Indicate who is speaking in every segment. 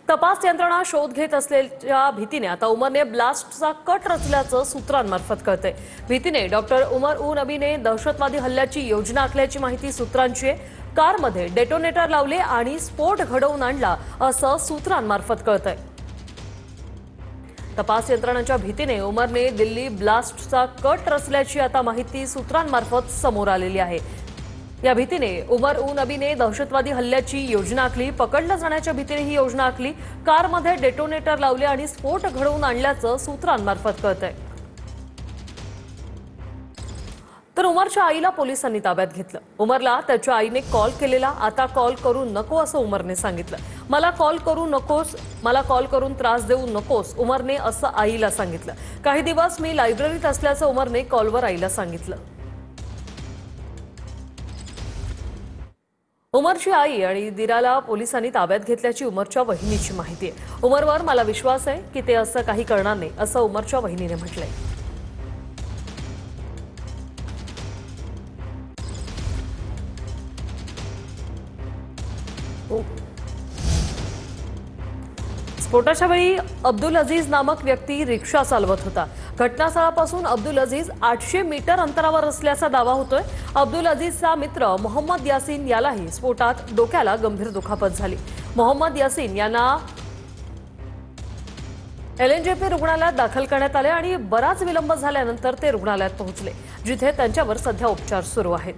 Speaker 1: तपास यंत्रणा शोध घेत असलेल्या भीतीने आता उमरने ब्लास्टचा कट रचल्याचं सूत्रांमार्फत कळतंय। भीतीने डॉक्टर उमर उ नबीने दहशतवादी हल्ल्याची योजना आखल्याची माहिती सूत्रांची आहे। कारमध्ये डेटोनेटर लावले आणि स्फोट घडवून आणला असं सूत्रांमार्फत कळतंय। तपास यंत्रणांच्या भीतीने उमरने दिल्ली ब्लास्टचा कट रचल्याची आता माहिती सूत्रांमार्फत समोर आलेली आहे। या भीतीने उमर उ नबीने दहशतवादी हल्ल्याची योजना आखली। पकडलं जाण्याच्या भीतीने ही योजना आखली। कारमध्ये डेटोनेटर लावले आणि स्फोट घडवून आणल्याचं सूत्रांमार्फत कळतंय। तर उमरच्या आईला पोलिसांनी ताब्यात घेतलं। उमरला त्याच्या आईने कॉल केलेला। आता कॉल करू नको असं उमरने सांगितलं। मला कॉल करू नकोस, मला कॉल करून त्रास देऊ नकोस, उमरने असं आईला सांगितलं। काही दिवस मी लायब्ररीत असल्याचं उमरने कॉलवर आईला सांगितलं। उमरची आई आणि दिराला पोलिसांनी ताब्यात घेतल्याची उमरच्या वहिनीची माहिती आहे। उमरवर मला विश्वास आहे की ते असं काही करणार नाही असं उमरच्या वहिनीने म्हटलंय। स्फोटाच्या वेळी अब्दुल अजीज नामक व्यक्ती रिक्षा चालवत होता। घटनास्थळापासून अब्दुल अजीज 800 मीटर अंतरावर असल्याचा दावा होतोय। अब्दुल अजीजचा मित्र मोहम्मद यासीन यालाही स्फोटात डोक्याला गंभीर दुखापत झाली। मोहम्मद यासीन यांना LNJP रुग्णालयात दाखल करण्यात आले आणि बराच विलंब झाल्यानंतर ते रुग्णालयात पोहोचले, जिथे त्यांच्यावर सध्या उपचार सुरू आहेत।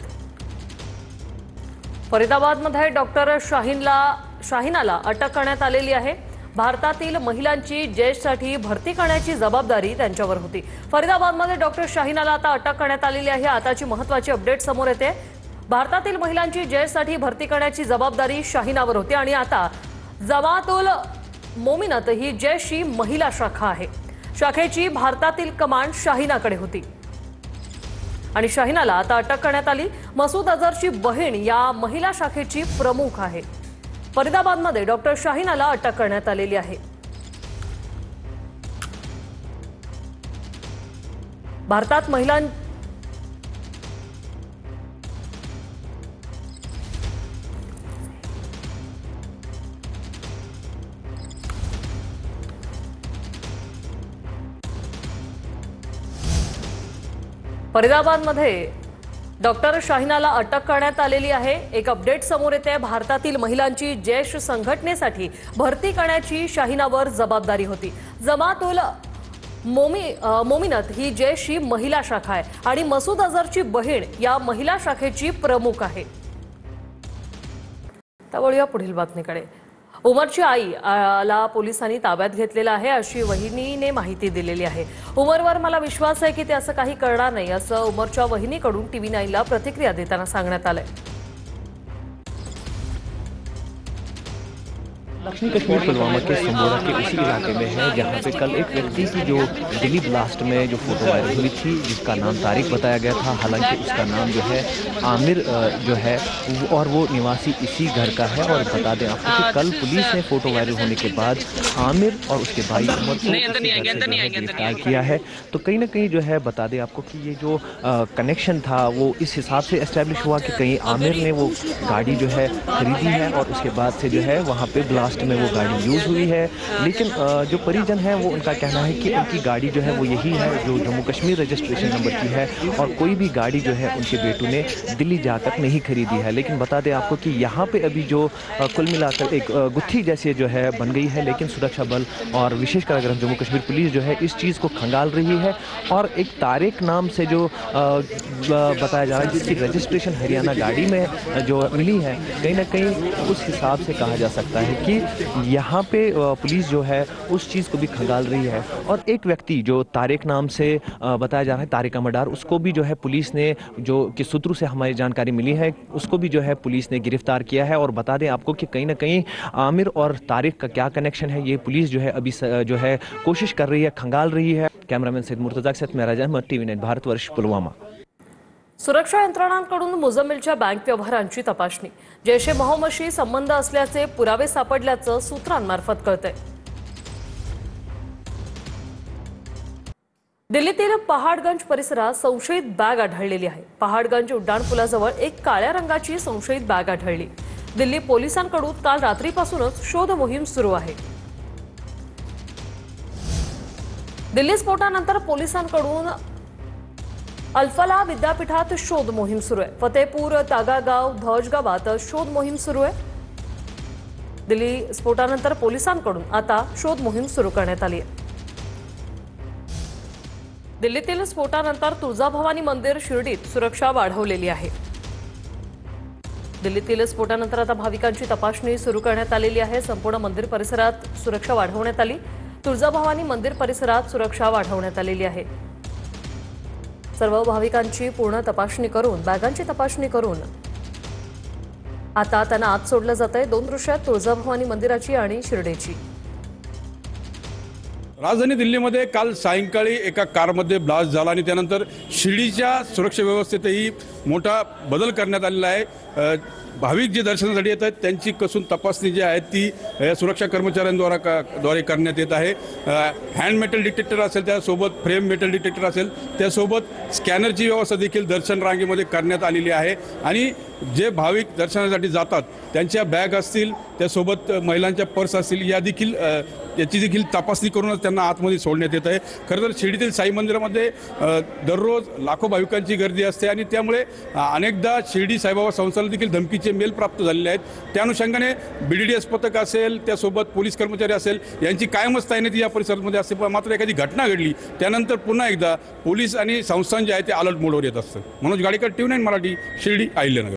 Speaker 1: फरीदाबादमध्ये डॉक्टर शाहीनाला अटक करण्यात आलेली आहे। भारतातील महिलांची जैशसाठी भरती करण्याची जबाबदारी त्यांच्यावर होती। फरीदाबादमध्ये डॉक्टर शाहीनाला आता अटक करण्यात आलेली आहे। आताची महत्त्वाची अपडेट समोर येते। भारतातील महिलांची जैशसाठी भरती करण्याची जबाबदारी शाहीनावर होती आणि आता जमातुल मोमिनत ही जैशची महिला शाखा आहे। शाखेची भारतातील कमांड शाहीनाकडे होती आणि शाहीनाला आता अटक करण्यात आली। मसूद अझहरची बहीण या महिला शाखेची प्रमुख आहे। फरीदाबादमध्ये डॉक्टर शाहीनाला अटक करण्यात आलेली आहे। भारतात फरीदाबादमध्ये डॉक्टर शाहीनाला अटक करण्यात आलेली आहे। एक अपडेट समोर येते। भारतातील महिलांची जैश संघटनेसाठी भरती करण्याची शाहीनावर जबाबदारी होती। जमातुल मोमिनत ही जैशची महिला शाखा आहे आणि मसूद अझहरची बहीण या महिला शाखेची प्रमुख आहे। त्यामुळे पुढील बातमीकडे। उमरची आईला पोलिसांनी ताब्यात घेतलेला आहे अशी वहिनीने माहिती दिलेली आहे। उमरवर मला विश्वास आहे की ते असं काही करणार नाही असं उमरच्या वहिनीकडून TV9ला प्रतिक्रिया देताना सांगण्यात आलंय।
Speaker 2: दक्षिणी कश्मीर पुलवामा के संबोरा के उसी इलाके में है जहां पे कल एक व्यक्ति की जो दिल्ली ब्लास्ट में जो फोटो वायरल हुई थी, जिसका नाम तारिक बताया गया था। हालांकि उसका नाम जो है आमिर जो है और वो निवासी इसी घर का है। और बता दें आपको कि कल पुलिस ने फोटो वायरल होने के बाद आमिर और उसके भाई उमर को गिरफ्तार किया है। तो कहीं ना कहीं जो है बता दें आपको कि ये जो कनेक्शन था वो इस हिसाब से एस्टेब्लिश हुआ कि कहीं आमिर ने वो गाड़ी जो है खरीदी है और उसके बाद से जो है वहाँ पे ब्लास्ट में वो गाड़ी यूज़ हुई है। लेकिन जो परिजन है वो उनका कहना है कि उनकी गाड़ी जो है वो यही है जो जम्मू कश्मीर रजिस्ट्रेशन नंबर की है और कोई भी गाड़ी जो है उनके बेटों ने दिल्ली जाकर नहीं खरीदी है। लेकिन बता दें आपको कि यहाँ पे अभी जो कुल मिलाकर एक गुत्थी जैसे जो है बन गई है। लेकिन सुरक्षा बल और विशेषकर अगर हम जम्मू कश्मीर पुलिस जो है इस चीज़ को खंगाल रही है और एक तारिक नाम से जो बताया जा रहा है जिसकी रजिस्ट्रेशन हरियाणा गाड़ी में जो मिली है, कहीं ना कहीं उस हिसाब से कहा जा सकता है कि यहाँ पे पुलिस जो है उस चीज़ को भी खंगाल रही है। और एक व्यक्ति जो तारिक नाम से बताया जा रहा है, तारिक अमरडार, उसको भी जो है पुलिस ने जो कि सूत्रों से हमारी जानकारी मिली है उसको भी जो है पुलिस ने गिरफ्तार किया है। और बता दें आपको कि कहीं ना कहीं आमिर और तारिक का क्या कनेक्शन है ये पुलिस जो है अभी जो है कोशिश कर रही है, खंगाल रही है। कैमरामैन सैयद मुर्तजा के साथ मेराज अहमद, TV9 भारतवर्ष, पुलवामा।
Speaker 1: सुरक्षा यंत्रणांकडून मुजम्मिलच्या बँक व्यवहारांची तपासणी। जैश-ए मोहम्मदशी संबंध असल्याचे पुरावे सापडल्याचं सूत्रांमार्फत कळतंय। दिल्लीतील पहाडगंज परिसरात संशयित बॅग आढळलेली आहे। पहाडगंज उड्डाणपुलाजवळ एक काळ्या रंगाची संशयित बॅग आढळली। दिल्ली पोलिसांकडून काल रात्रीपासूनच शोध मोहीम सुरू आहे। दिल्ली स्फोटानंतर पोलिसांकडून अल्फला विद्यापीठात शोध मोहीम सुरू आहे। फतेपूर, तागागाव, धौज गावात शोध मोहीम सुरू आहे। दिल्ली स्फोटानंतर पोलिसांकडून आता शोध मोहीम सुरू करण्यात आली आहे। दिल्लीतील स्फोटानंतर तुळजाभवानी मंदिर शिर्डीत सुरक्षा वाढवलेली आहे। दिल्लीतील स्फोटानंतर आता भाविकांची तपासणी सुरू करण्यात आलेली आहे। संपूर्ण मंदिर परिसरात सुरक्षा वाढवण्यात आली। तुळजाभवानी मंदिर परिसरात सुरक्षा वाढवण्यात आलेली आहे। सर्व भाविकांची पूर्ण तपासणी करून बॅगांची तपासणी करून आता त्यांना आत सोडलं जात आहे। दोन दृश्य आहेत, तुळजाभवानी मंदिराची आणि शिर्डीची।
Speaker 3: राजधानी दिल्लीमध्ये काल सायंकाळी एका कारमध्ये ब्लास्ट झाला आणि त्यानंतर शिर्डीच्या सुरक्षा व्यवस्थेतही मोठा बदल करण्यात आलेला आहे। भाविक जे दर्शनासाठी येत आहेत त्यांची कसून तपासणी जी आहे ती सुरक्षा कर्मचाऱ्यांद्वारे करण्यात येत आहे। हँड मेटल डिटेक्टर असेल, त्यासोबत फ्रेम मेटल डिटेक्टर असेल, त्यासोबत स्कॅनरची व्यवस्था देखील दर्शन रांगेमध्ये करण्यात आलेली आहे। आणि जे भाविक दर्शनासाठी जातात त्यांच्या बॅग असतील, त्यासोबत महिलांच्या पर्स असतील, याची देखील तपासणी करूनच त्यांना आतमध्ये सोडण्यात येत आहे। खरं तर शिर्डीतील साई मंदिरामध्ये दररोज लाखो भाविकांची गर्दी असते आणि त्यामुळे अनेकदा शिर्डी साईबाबा संस्थांना देखील धमकीचे मेल प्राप्त झालेले आहेत। त्या अनुषंगाने BDDS पथक असेल, त्यासोबत पोलीस कर्मचारी असेल, यांची कायमच तैनाती या परिसरामध्ये असते। मात्र एखादी घटना घडली त्यानंतर पुन्हा एकदा पोलीस आणि संस्थान जे आहे ते अलर्ट मोडवर येत असतं। मनोज गाडेकर, TV9 मराठी, शिर्डी, अहिल्यानगर।